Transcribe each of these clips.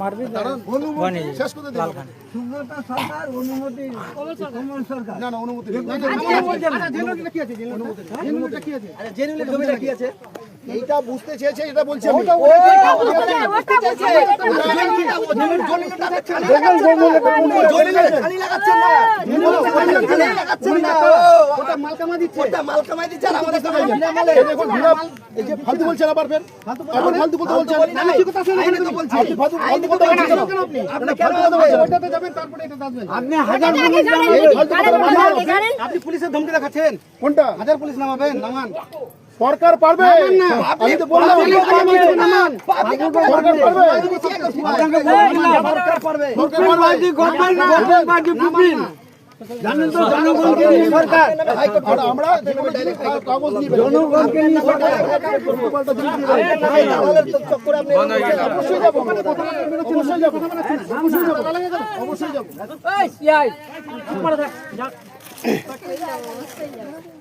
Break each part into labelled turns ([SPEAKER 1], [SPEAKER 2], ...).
[SPEAKER 1] মারবি শেষ করে দেব সুব্রত সরকার অনুমতি কমল সরকার না অনুমতি জেনুইনটা কি আছে জেনুইনটা কি আছে আরে জেনুইনের জমিটা কি আছে এইটা বুঝতে চেয়েছে এটা বলছি আমি বুঝতে চেয়েছে খালি লাগাচ্ছেন না খালি লাগাচ্ছেন না ওটা মাল কামাই দিচ্ছে আর আমাদের কামাই দেখুন এই যে ফালতু বলছেন আবার ফের ফালতু বলতে বলছেন আমি কি কথা শুনছেন তো বলছি আপনি ফালতু বলতে বলছেন আপনি কেন ওইটাতে যাবেন তারপরে এটা যাবেন আপনি হাজার আপনি পুলিশের ধমকি দেখাচ্ছেন কোনটা হাজার পুলিশ নামাবেন নামান সরকার পারবে আমি তো বললাম সরকার পারবে জানেন তো জনগণকে নিয়ে সরকার আমরা কাগজ নিয়ে জনগণকে নিয়ে সরকার অবশ্যই যাব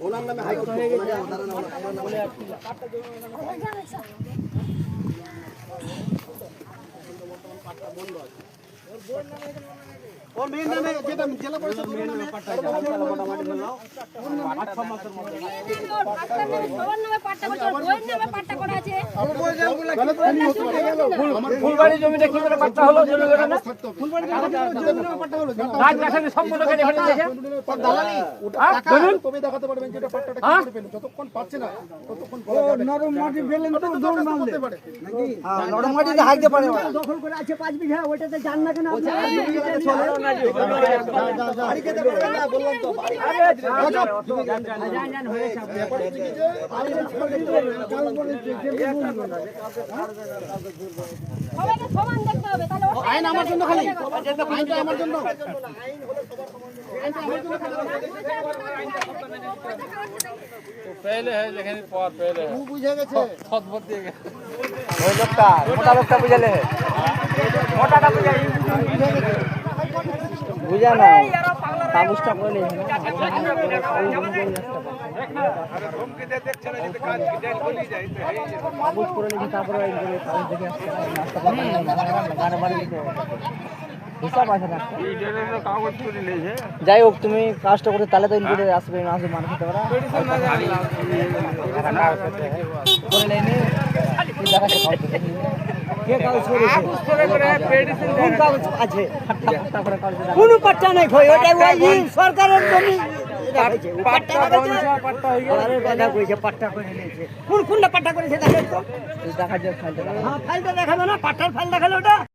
[SPEAKER 1] ওনার নামে হাইকোর্ট হয়ে গেছে ওর মেয়ের নামে যেটা জেলা পরিষদ ওর নামে পাট্টা করা আছে আমার ফুলবাড়ি জমিটা কি করে পাট্টা হলো জমিটা না ফুলবাড়ি জমিটা পাট্টা হলো রাজশাসনে সম্পূর্ণ কেটে ফেলে দিয়েছে দালালি টাকা তবে দেখাতে পারবেন যেটা পাট্টাটা কি করে পেল যতক্ষণ পাচ্ছে না ততক্ষণ বলা যাবে নরম মাটি ফেলেন তো দৌড় মারতে পারে নাকি নরম মাটিতে হাইতে পারে দখল করে আছে 5 বিঘা ওইটাতে যান না কেন আপনি চলে বাড়ি খেতে পারবেন না বললাম তো বাড়ি জান হয়ে যাবে সবাইকে সমান দেখতে হবে তাহলে আইন আমার জন্য খালি আইনটা আমার জন্য আইন হলো সবার আমার জন্য তো पहले है लेकिन पर पहले तू बुझे गए छे खत बत दिए गए ওই লোকটা মোটা লোকটা বুঝালে মোটাটা বুঝাই বুঝা না কাগজটা করে নেই আরে ধমকি দে দেখছ না যদি কাজ জেল গলি যায় তো এই কাগজ করে নেই তারপরে এই করে কাগজ দেখে আসছে নাস্তা করতে গানে বাড়ি দিতে হিসাব আছে না এই ডেলের কাগজ করে নেইছে যাই হোক তুমি কাজটা করে তাহলে তো ইনপুটে আসবে না আসবে মানুষ তো ওরা করে নেই কি দেখাতে পারবে কে কাগজ করে মেডিসিন কোন কাগজ আছে পাট্টা করে কাগজ কোন পাট্টা নাই কই ওটা ওই সরকারের জমি পাট্টা হই গেল আরে কথা কইছে পাট্টা করে নিয়েছে কোনটা পাট্টা করেছে দেখেন তো দেখা যায় ফাইলটা হ্যাঁ ফাইলটা দেখাবে না পাট্টার ফাইল দেখালো ওটা